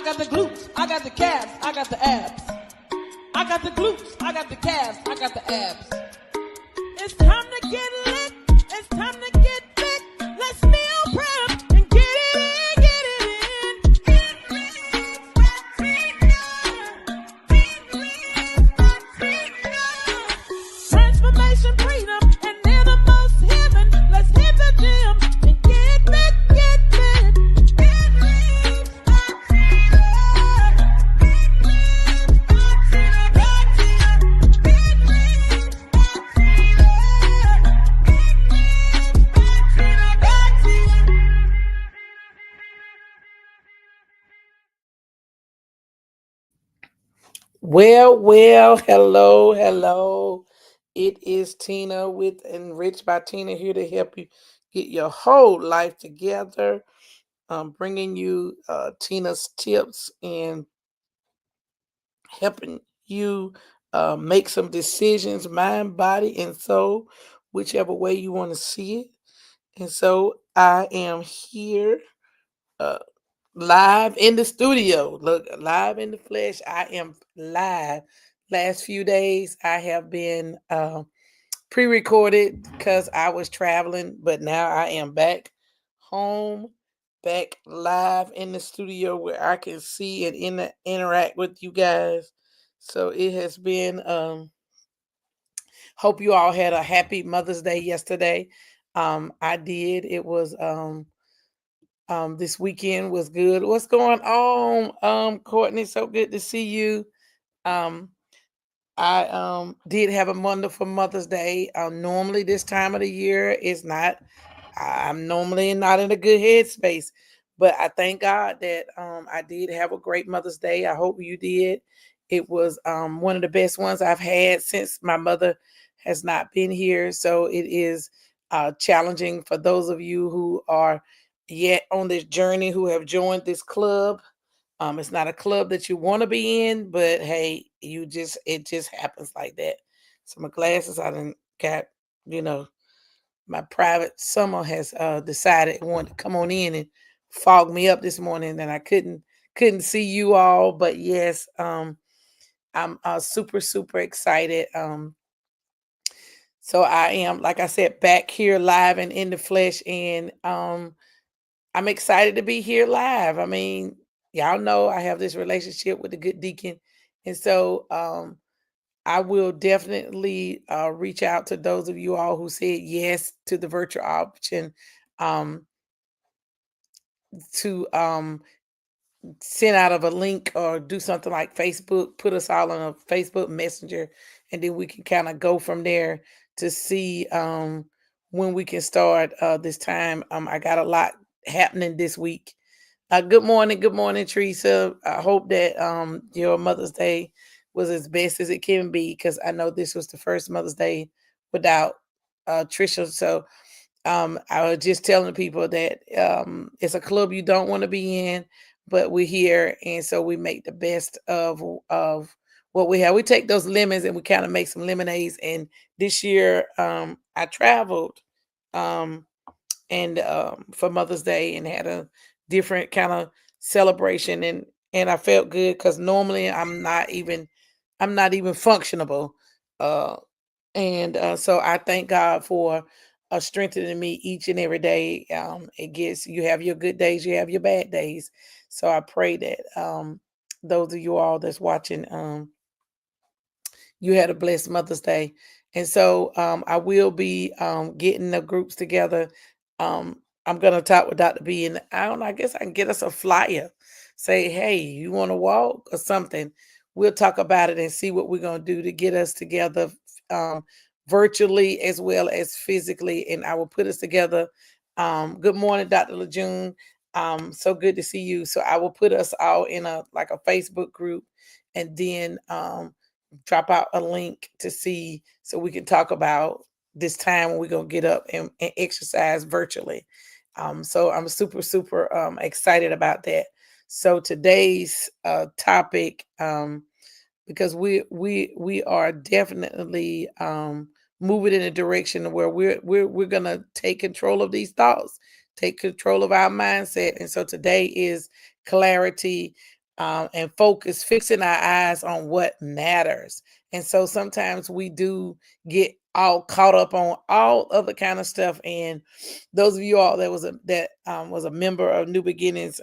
got the glutes, I got the calves, I got the abs. I got the glutes, I got the calves, I got the abs. It's time to get lit, it's time to get fit. Let's meal prep and get it in, get it in. Transformation, freedom, and innermost heaven. Let's hit the gym and get fit, get fit. Well, hello. It is Tina with Enriched by Tina here to help you get your whole life together. Bringing you Tina's tips and helping you make some decisions, mind, body, and soul, whichever way you want to see it. And so I am here uh, live in the studio. Look, live in the flesh. I am live. Last few days, I have been pre-recorded because I was traveling, but now I am back home, back live in the studio where I can see and interact with you guys. So it has been. Hope you all had a happy Mother's Day yesterday. I did. It was. This weekend was good. What's going on, Courtney? So good to see you. Um, I did have a wonderful Mother's Day. Normally this time of the year is not. I'm normally not in a good headspace, but I thank God that I did have a great Mother's Day. I hope you did. It was one of the best ones I've had since my mother has not been here. So it is challenging for those of you who are yet on this journey, who have joined this club. It's not a club that you want to be in, but hey, it just happens like that. So my glasses, I done got, you know, my private summer has decided it wanted to come on in and fog me up this morning, and I couldn't see you all. But yes, I'm super excited. So I am, like I said, back here live and in the flesh, and I'm excited to be here live. I mean, y'all know I have this relationship with the good deacon. And so I will definitely reach out to those of you all who said yes to the virtual option um, to send out of a link or do something like Facebook, put us all on a Facebook Messenger, and then we can kind of go from there to see when we can start this time. I got a lot happening this week. Good morning, Teresa. I hope that your Mother's Day was as best as it can be, because I know this was the first Mother's Day without Trisha. So I was just telling people that it's a club you don't want to be in, but we're here, and so we make the best of what we have. We take those lemons and we kind of make some lemonades. And this year, I traveled um, and for Mother's Day and had a different kind of celebration, and I felt good because normally I'm not even functionable. Uh, and so I thank God for strengthening me each and every day. It gets You have your good days, you have your bad days. So I pray that those of you all that's watching, you had a blessed Mother's Day. And so I will be getting the groups together. I'm going to talk with Dr. B, and I don't know, I guess I can get us a flyer. Say, hey, you want to walk or something? We'll talk about it and see what we're going to do to get us together um, virtually as well as physically. And I will put us together. Good morning, Dr. Lejeune. So good to see you. So I will put us all in a Facebook group, and then drop out a link to see, so we can talk about this time when we're going to get up and exercise virtually. So I'm super excited about that. So today's topic, because we are definitely moving in a direction where we're gonna take control of these thoughts, take control of our mindset. And so today is clarity and focus, fixing our eyes on what matters. And so sometimes we do get all caught up on all other kind of stuff. And those of you all that was a member of New Beginnings,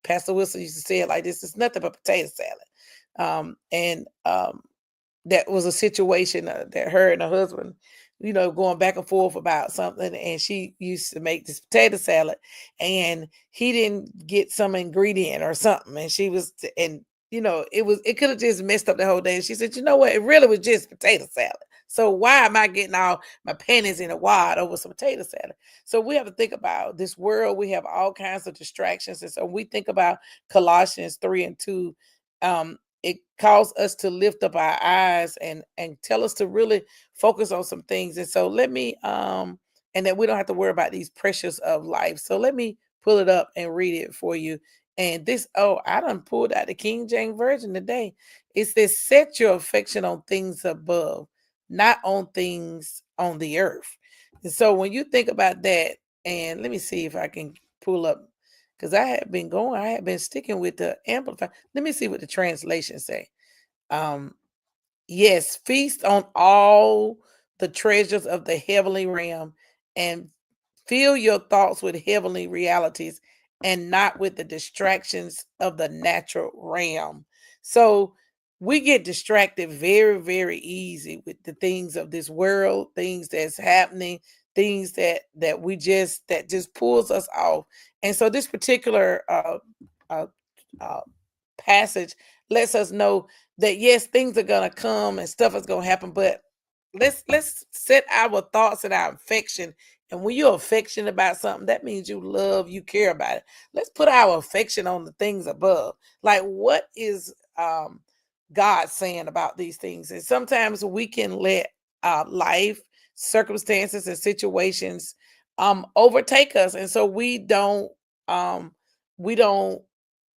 Pastor Wilson used to say it like this: "It's nothing but potato salad." And that was a situation that her and her husband, going back and forth about something. And she used to make this potato salad, and he didn't get some ingredient or something. And she was, and it could have just messed up the whole day. And she said, "You know what? It really was just potato salad. So why am I getting all my panties in a wad over some potato salad?" So we have to think about this world. We have all kinds of distractions. And so we think about Colossians 3:2. It calls us to lift up our eyes and tell us to really focus on some things. And so let me and that we don't have to worry about these pressures of life. So let me pull it up and read it for you. And this, I done pulled out the King James Version today. It says, "Set your affection on things above, not on things on the earth." And so when you think about that, and let me see if I can pull up, because I had been sticking with the amplify. Let me see what the translation say. Um, Yes, feast on all the treasures of the heavenly realm and fill your thoughts with heavenly realities and not with the distractions of the natural realm. So we get distracted very, very easy with the things of this world, things that's happening, things that just pulls us off. And so this particular uh, uh, passage lets us know that yes, things are gonna come and stuff is gonna happen, but let's set our thoughts and our affection. And when you're affectionate about something, that means you love, you care about it. Let's put our affection on the things above. Like, what is God saying about these things? And sometimes we can let life, circumstances, and situations overtake us, and so we don't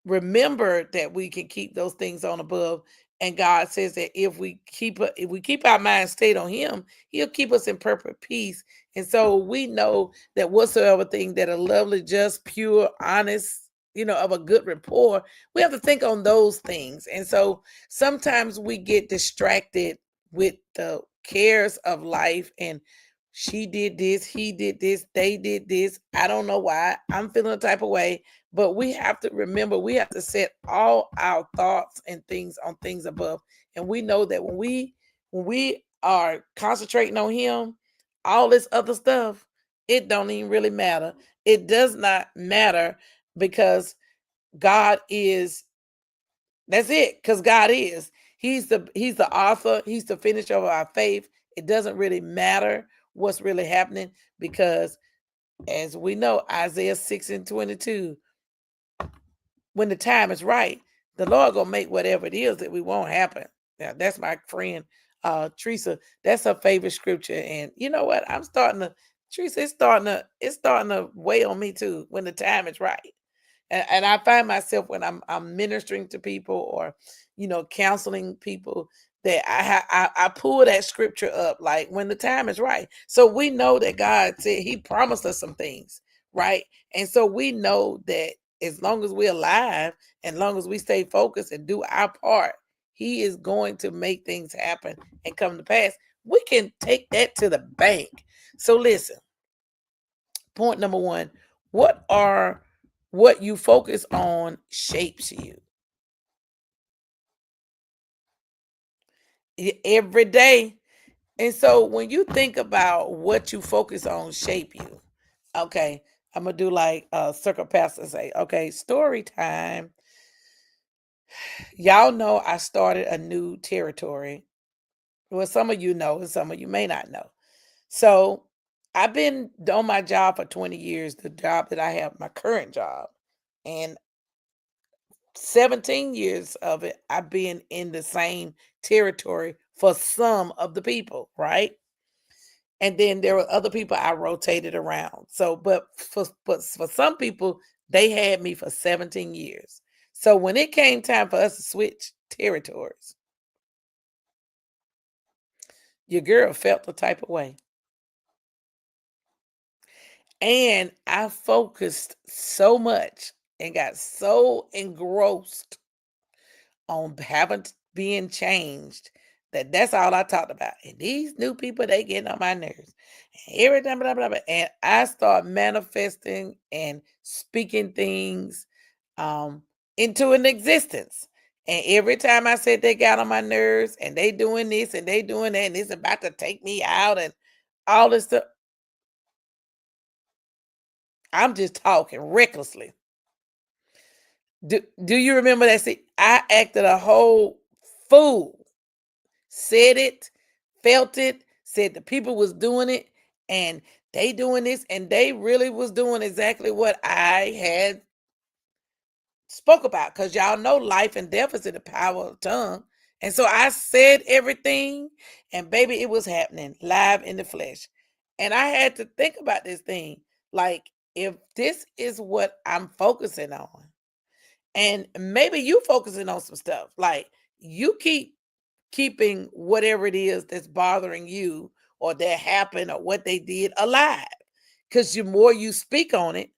remember that we can keep those things on above. And God says that if we keep our mind stayed on him, he'll keep us in perfect peace. And so we know that whatsoever thing that are lovely, just, pure, honest, of a good rapport, we have to think on those things. And so sometimes we get distracted with the cares of life, and she did this, he did this, they did this. I don't know why I'm feeling a type of way. But we have to remember, we have to set all our thoughts and things on things above. And we know that when we are concentrating on him, all this other stuff, it don't even really matter. It does not matter, because God is, that's it, because God is. He's the author, he's the finisher of our faith. It doesn't really matter what's really happening, because as we know, Isaiah 6:22, when the time is right, the Lord gonna make whatever it is that we want happen. Now, that's my friend Teresa. That's her favorite scripture. And you know what? Teresa, it's starting to weigh on me too when the time is right. And I find myself when I'm ministering to people, or counseling people, that I pull that scripture up, like when the time is right. So we know that God said he promised us some things, right? And so we know that as long as we're alive, and long as we stay focused and do our part, he is going to make things happen and come to pass. We can take that to the bank. So listen, point number one, what you focus on shapes you every day. And so when you think about what you focus on shape you, okay, I'm gonna do like circle pastor say, okay, story time. Y'all know I started a new territory. Well, some of you know and some of you may not know. So I've been on my job for 20 years, the job that I have, my current job. And 17 years of it, I've been in the same territory for some of the people, right? And then there were other people I rotated around. So, but for some people, they had me for 17 years. So when it came time for us to switch territories, your girl felt the type of way. And I focused so much and got so engrossed on haven't being changed. That's all I talked about. And these new people, they getting on my nerves. And everything, blah, blah, blah. And I start manifesting and speaking things into an existence. And every time I said they got on my nerves and they doing this and they doing that and it's about to take me out and all this stuff, I'm just talking recklessly. Do you remember that? See, I acted a whole fool. Said it, felt it, said the people was doing it, and they doing this, and they really was doing exactly what I had spoke about. Because y'all know life and death is in the power of the tongue. And so I said everything, and baby, it was happening live in the flesh. And I had to think about this thing. Like, if this is what I'm focusing on, and maybe you focusing on some stuff, like you keeping whatever it is that's bothering you or that happened or what they did alive. Because the more you speak on it,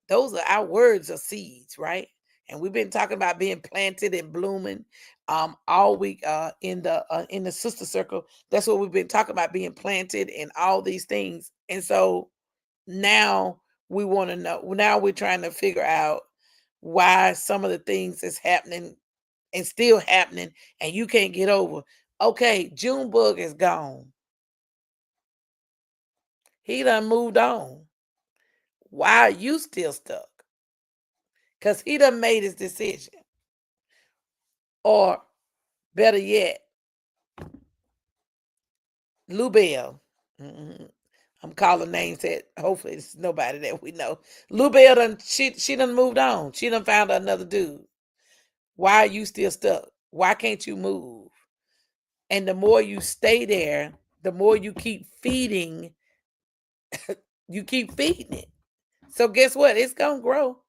those are our words are seeds, right? And we've been talking about being planted and blooming all week in the sister circle. That's what we've been talking about, being planted and all these things. And so now we want to know, now we're trying to figure out why some of the things is happening and still happening and you can't get over. Okay, Junebug is gone. He done moved on. Why are you still stuck? Because he done made his decision. Or better yet, Lou Bell. Mhm. I'm calling names that hopefully it's nobody that we know. Lou Bell done she done moved on. She done found another dude. Why are you still stuck? Why can't you move? And the more you stay there, the more you keep feeding it. So guess what? It's gonna grow.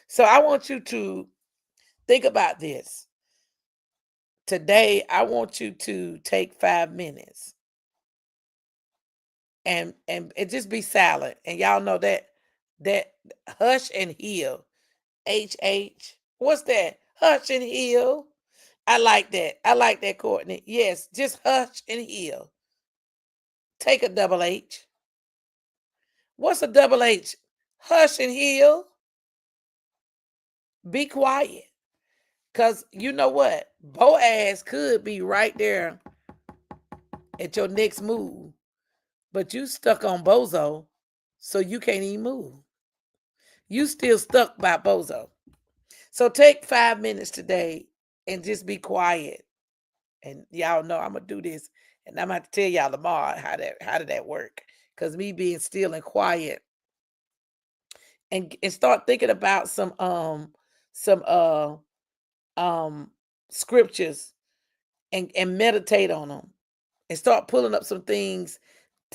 So I want you to think about this. Today, I want you to take 5 minutes and just be silent. And y'all know that hush and heal. HH. What's that? Hush and heal. I like that. I like that, Courtney. Yes, just hush and heal. Take a double H. What's a double H? Hush and heal. Be quiet. Because you know what? Boaz could be right there at your next move, but you stuck on Bozo, so you can't even move. You still stuck by Bozo. So take 5 minutes today and just be quiet. And y'all know I'm gonna do this, and I'm gonna tell y'all tomorrow how did that work? Because me being still and quiet and start thinking about some scriptures and meditate on them and start pulling up some things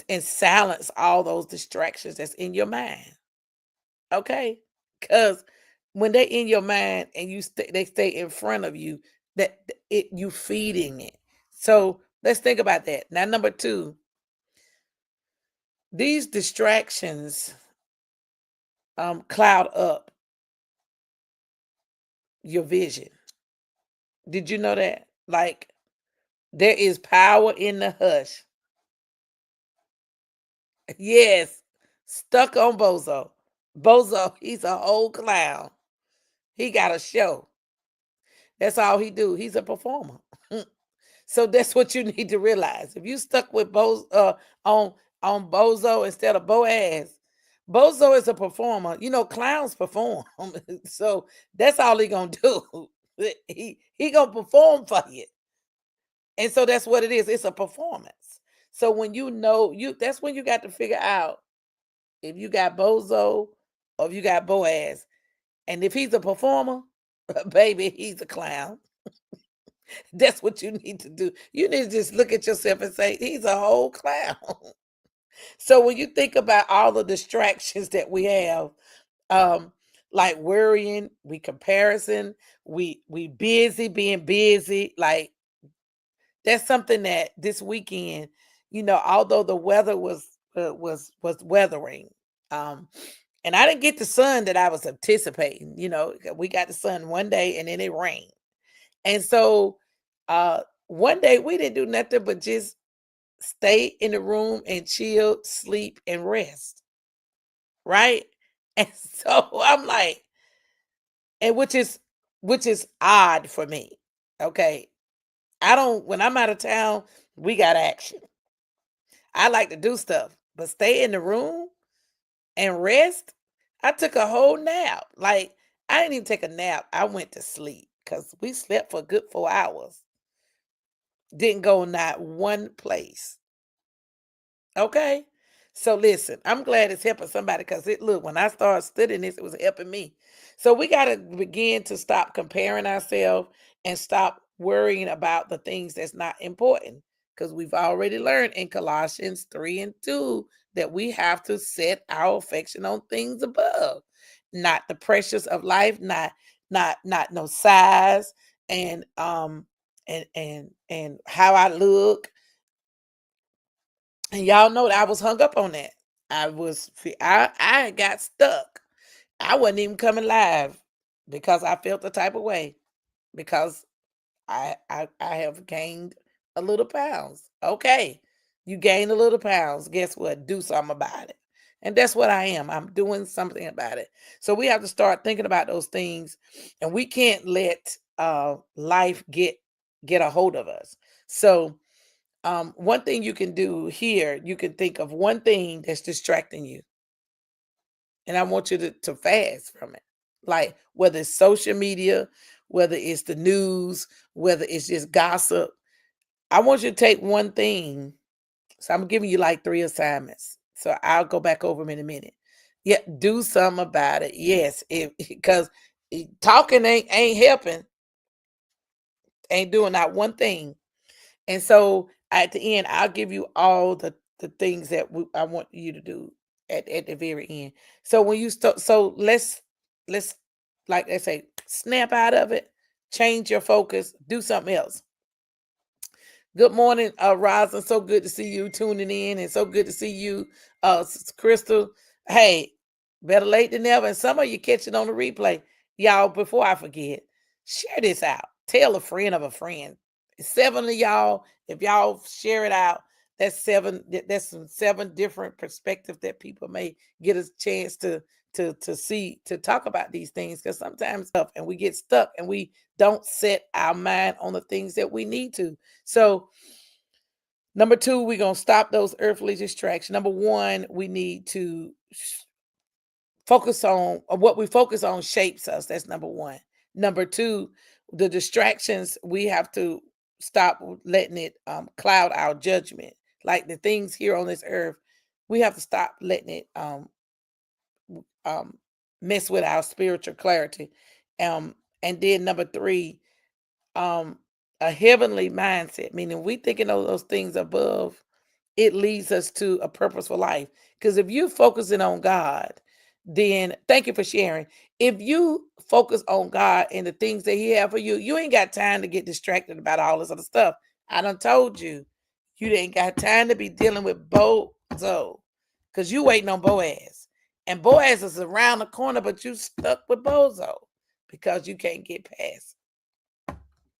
and silence all those distractions that's in your mind. Okay? Because when they in your mind and they stay in front of you, that it you feeding it. So let's think about that. Now, number two, these distractions cloud up your vision. Did you know that? Like, there is power in the hush. Yes, stuck on Bozo. Bozo, he's a whole clown. He got a show. That's all he do. He's a performer. So that's what you need to realize. If you stuck with on Bozo instead of Boaz, Bozo is a performer. You know, clowns perform. So that's all he gonna do. He gonna perform for you. And so that's what it is. It's a performance. So when you know that's when you got to figure out if you got Bozo or if you got Boaz. And if he's a performer, baby, he's a clown. That's what you need to do. You need to just look at yourself and say, he's a whole clown. So when you think about all the distractions that we have, um, like worrying, we comparison, we busy being busy, like that's something that this weekend, although the weather was weathering, um, And I didn't get the sun that I was anticipating. We got the sun one day and then it rained. And so one day we didn't do nothing but just stay in the room and chill, sleep, and rest. Right. And so I'm like, and which is odd for me. Okay. When I'm out of town, we got action. I like to do stuff, but stay in the room and rest. I took a whole nap. Like, I didn't even take a nap. I went to sleep because we slept for a good 4 hours. Didn't go not one place. Okay. So listen, I'm glad it's helping somebody because look, when I started studying this, it was helping me. So we got to begin to stop comparing ourselves and stop worrying about the things that's not important. Because we've already learned in Colossians 3:2 that we have to set our affection on things above, not the pressures of life, not no size and how I look. And y'all know that I was hung up on that. I got stuck. I wasn't even coming live because I felt the type of way because I have gained a little pounds. Okay. You gain a little pounds. Guess what? Do something about it. And that's what I am. I'm doing something about it. So we have to start thinking about those things, and we can't let life get a hold of us. So one thing you can do here, you can think of one thing that's distracting you. And I want you to fast from it. Like whether it's social media, whether it's the news, whether it's just gossip. I want you to take one thing. So I'm giving you like 3 assignments. So I'll go back over them in a minute. Yeah, do something about it. Yes, because talking ain't helping, ain't doing not one thing. And so at the end, I'll give you all the things that I want you to do at the very end. So when you start, so let's like they say, snap out of it, change your focus, do something else. Good morning, Rosin. So good to see you tuning in, and so good to see you, Crystal. Hey, better late than never. And some of you catch it on the replay, y'all. Before I forget, share this out. Tell a friend of a friend. 7 of y'all. If y'all share it out, that's 7. That's some 7 different perspectives that people may get a chance to see, to talk about these things, because sometimes and we get stuck and we don't set our mind on the things that we need to. So number 2, we're going to stop those earthly distractions. Number 1, we need to focus on what we focus on shapes us. That's number 1. Number 2, the distractions, we have to stop letting it cloud our judgment. Like the things here on this earth, we have to stop letting it mess with our spiritual clarity. And then number 3, a heavenly mindset, meaning we thinking of those things above, it leads us to a purposeful life. Because if you focusing on God, then thank you for sharing. If you focus on God and the things that He have for you, you ain't got time to get distracted about all this other stuff. I done told you, you ain't got time to be dealing with Bozo, because you waiting on Boaz. And Boaz is around the corner, but you stuck with Bozo because you can't get past.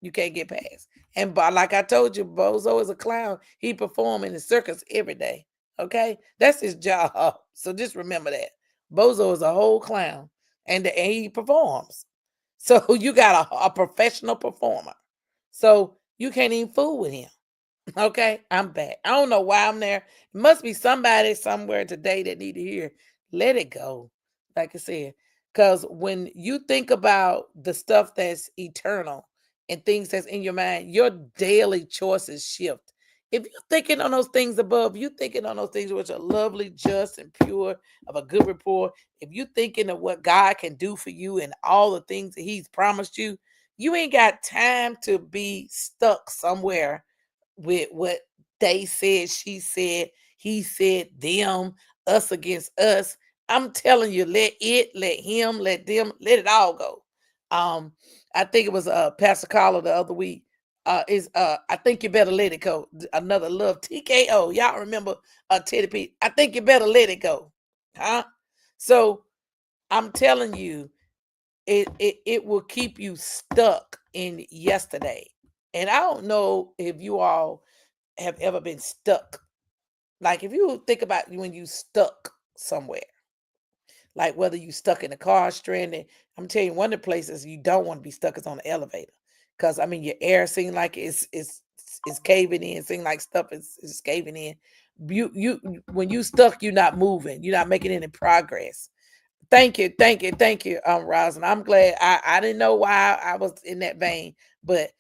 You can't get past. And like I told you, Bozo is a clown. He perform in the circus every day. Okay? That's his job. So just remember that. Bozo is a whole clown. And he performs. So you got a professional performer. So you can't even fool with him. Okay, I'm back. I don't know why I'm there. It must be somebody somewhere today that need to hear. Let it go. Like I said, because when you think about the stuff that's eternal and things that's in your mind, your daily choices shift. If you're thinking on those things above, you thinking on those things which are lovely, just, and pure, of a good report. If you thinking of what God can do for you and all the things that He's promised you, you ain't got time to be stuck somewhere with what they said, she said, he said, them, us against us. I'm telling you, let him, let them, let it all go. I think it was Pastor Carla the other week. I think you better let it go. Another love TKO. Y'all remember Teddy P. I think you better let it go. Huh? So I'm telling you, it will keep you stuck in yesterday. And I don't know if you all have ever been stuck. Like if you think about when you stuck somewhere, like whether you stuck in a car stranded, I'm telling you, one of the places you don't want to be stuck is on the elevator. Cause I mean your air seems like it's caving in, seems like stuff is caving in. You when you stuck, you're not moving, you're not making any progress. Thank you, Rosin. I'm glad I didn't know why I was in that vein, but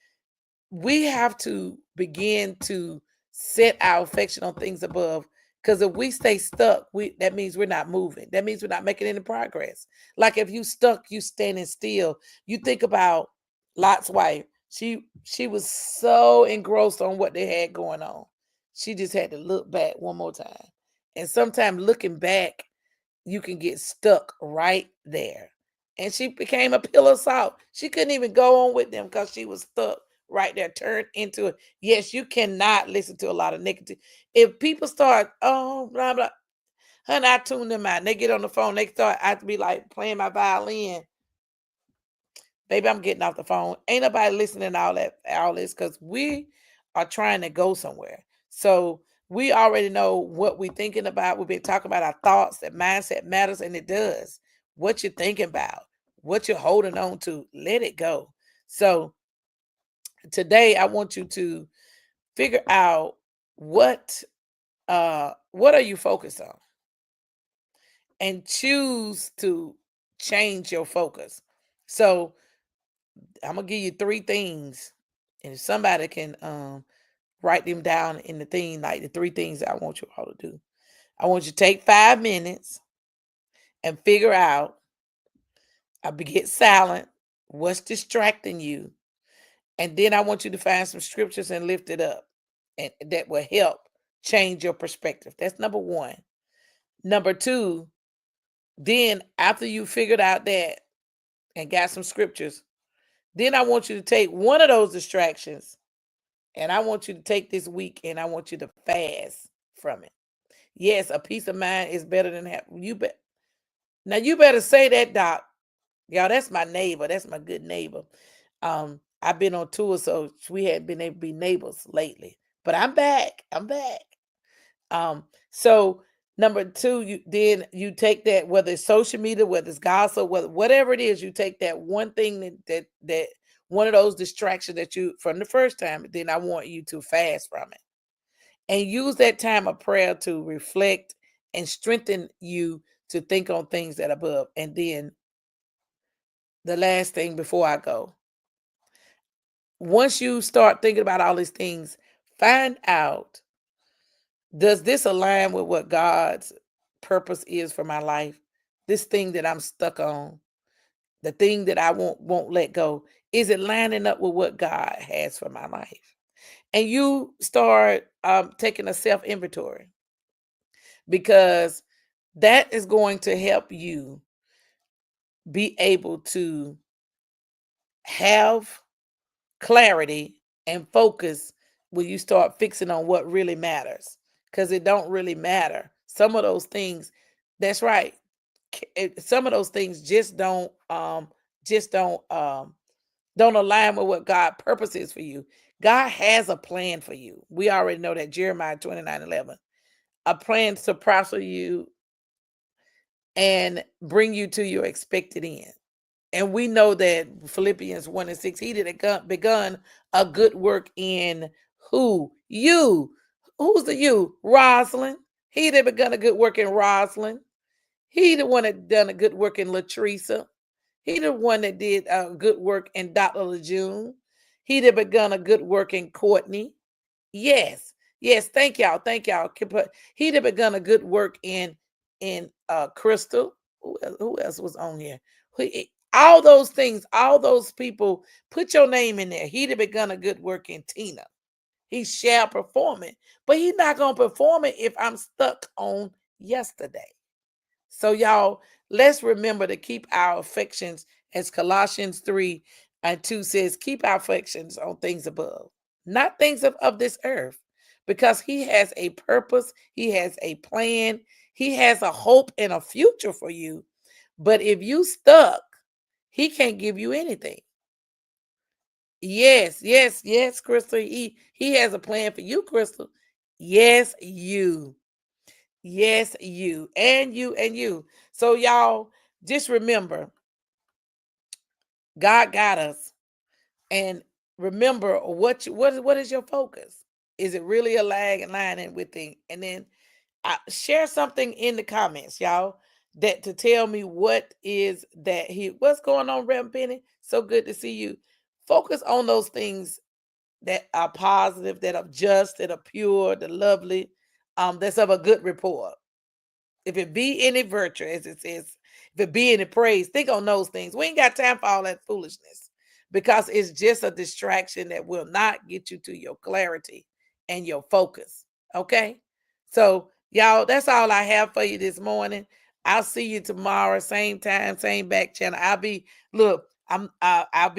we have to begin to set our affection on things above. Because if we stay stuck, we that means we're not moving. That means we're not making any progress. Like if you stuck, you standing still. You think about Lot's wife. She was so engrossed on what they had going on. She just had to look back one more time. And sometimes looking back, you can get stuck right there. And she became a pillar of salt. She couldn't even go on with them because she was stuck right there, turned into it. Yes, you cannot listen to a lot of negative. If people start, oh, blah, blah, honey, I tune them out. And they get on the phone, they start, I have to be like playing my violin. Baby, I'm getting off the phone. Ain't nobody listening to all this, because we are trying to go somewhere. So we already know what we're thinking about. We've been talking about our thoughts, that mindset matters, and it does. What you're thinking about, what you're holding on to, let it go. So today I want you to figure out what are you focused on, and choose to change your focus. So I'm gonna give you three things, and if somebody can write them down in the thing, like the three things that I want you all to do. I want you to take 5 minutes and figure out. Get silent. What's distracting you? And then I want you to find some scriptures and lift it up, and that will help change your perspective. That's number one. Number two, then after you figured out that and got some scriptures, then I want you to take one of those distractions, and I want you to take this week and I want you to fast from it. Yes, a peace of mind is better than have you bet. Now you better say that, Doc. Y'all, that's my neighbor. That's my good neighbor. I've been on tour, so we hadn't been able to be neighbors lately. But I'm back. I'm back. So number two, you take that, whether it's social media, whether it's gossip, whatever it is, you take that one thing that one of those distractions that you from the first time, then I want you to fast from it. And use that time of prayer to reflect and strengthen you to think on things that are above. And then the last thing before I go, once you start thinking about all these things, find out, does this align with what God's purpose is for my life? This thing that I'm stuck on, the thing that I won't let go, is it lining up with what God has for my life? And you start taking a self inventory, because that is going to help you be able to have clarity and focus when you start fixing on what really matters, because it don't really matter. Some of those things, that's right, some of those things just don't align with what God purpose is for you. God has a plan for you. We already know that, Jeremiah 29:11, a plan to prosper you and bring you to your expected end. And we know that Philippians 1:6, he that begun a good work in who? You. Who's the you? Rosalind. He that begun a good work in Rosalind. He the one that done a good work in Latricia. He the one that did a good work in Dr. LeJune. He that begun a good work in Courtney. Yes. Yes. Thank y'all. Thank y'all. He that begun a good work in Crystal. Who else was on here? All those things, all those people, put your name in there. He that begun a good work in Tina. He shall perform it. But he's not gonna perform it if I'm stuck on yesterday. So, y'all, let's remember to keep our affections, as Colossians 3:2 says, keep our affections on things above, not things of this earth, because he has a purpose, he has a plan, he has a hope and a future for you. But if you stuck, he can't give you anything. Yes, yes, yes, Crystal. He has a plan for you, Crystal. Yes, you. Yes, you. And you and you. So y'all just remember, God got us. And remember what is your focus? Is it really aligning with things? And then share something in the comments, y'all, that to tell me what is that what's going on, Reverend Penny. So good to see you. Focus on those things that are positive, that are just, that are pure, the lovely, that's of a good report. If it be any virtue, as it says, if it be any praise, think on those things. We ain't got time for all that foolishness because it's just a distraction that will not get you to your clarity and your focus. Okay? So, y'all, that's all I have for you this morning. I'll see you tomorrow, same time, same back channel. I'll be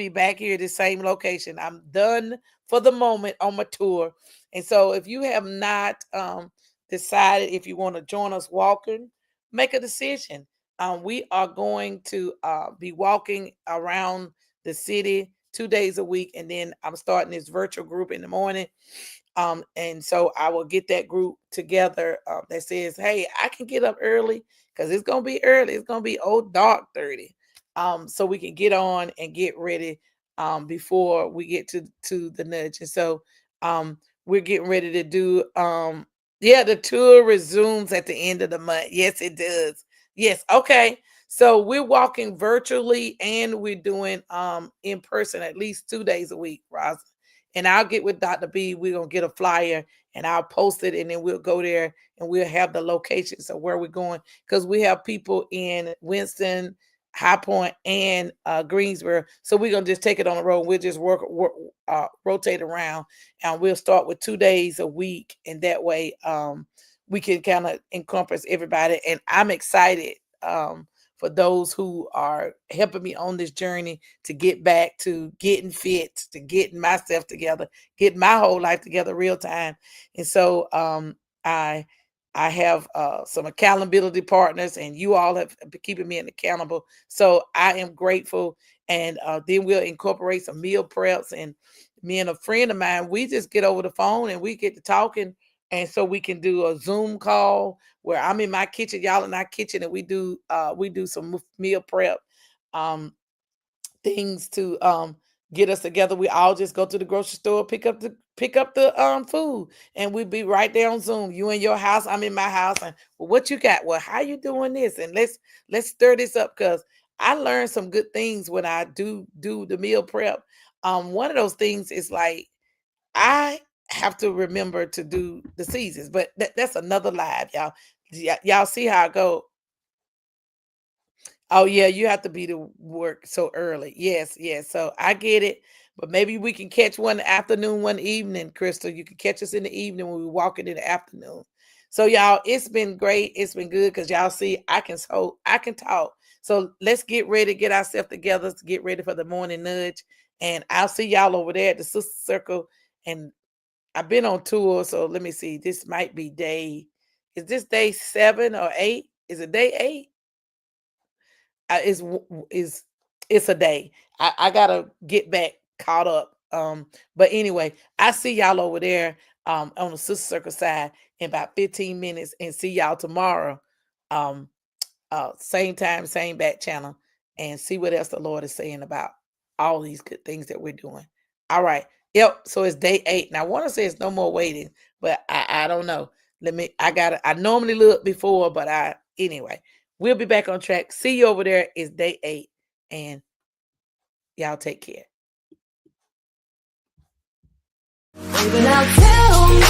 back here at the same location. I'm done for the moment on my tour. And so if you have not decided if you want to join us walking, make a decision. We are going to be walking around the city 2 days a week, and then I'm starting this virtual group in the morning. And so I will get that group together that says, hey, I can get up early because it's gonna be early. It's gonna be dark 30. So we can get on and get ready before we get to the nudge. And so we're getting ready to do the tour resumes at the end of the month. Yes, it does. Yes, okay. So we're walking virtually and we're doing in person at least 2 days a week, Roz. And I'll get with Dr. B. We're gonna get a flyer and I'll post it, and then we'll go there and we'll have the locations of where we're going, because we have people in Winston, High Point, and Greensboro. So we're gonna just take it on the road. We'll just rotate around, and we'll start with 2 days a week, and that way we can kind of encompass everybody. And I'm excited for those who are helping me on this journey to get back to getting fit, to getting myself together, getting my whole life together real time. And so I have some accountability partners, and you all have been keeping me accountable. So I am grateful. And then we'll incorporate some meal preps. And me and a friend of mine, we just get over the phone and we get to talking. And so we can do a Zoom call where I'm in my kitchen, y'all in our kitchen, and we do some meal prep things to get us together. We all just go to the grocery store, pick up the food, and we be right there on Zoom. You in your house, I'm in my house, and well, what you got? Well, how you doing this? And let's stir this up, because I learned some good things when I do the meal prep. One of those things is like I have to remember to do the seasons, but that's another live, y'all. Y'all see how I go. Oh yeah, you have to be to work so early. Yes, yes. So I get it. But maybe we can catch one afternoon, one evening, Crystal. You can catch us in the evening when we walk it in the afternoon. So y'all, it's been great. It's been good because y'all see I can talk. So let's get ready, get ourselves together to get ready for the morning nudge. And I'll see y'all over there at the Sister Circle. And I've been on tour, so let me see. This might be is this day 7 or 8? Is it day 8? Is it's a day. I gotta get back caught up. But anyway, I see y'all over there on the Sister Circle side in about 15 minutes, and see y'all tomorrow. Same time, same back channel, and see what else the Lord is saying about all these good things that we're doing. All right. Yep. So it's day 8. Now I want to say it's no more waiting, but I don't know. I normally look before, but anyway, we'll be back on track. See you over there. It's day 8, and y'all take care. Baby, now tell me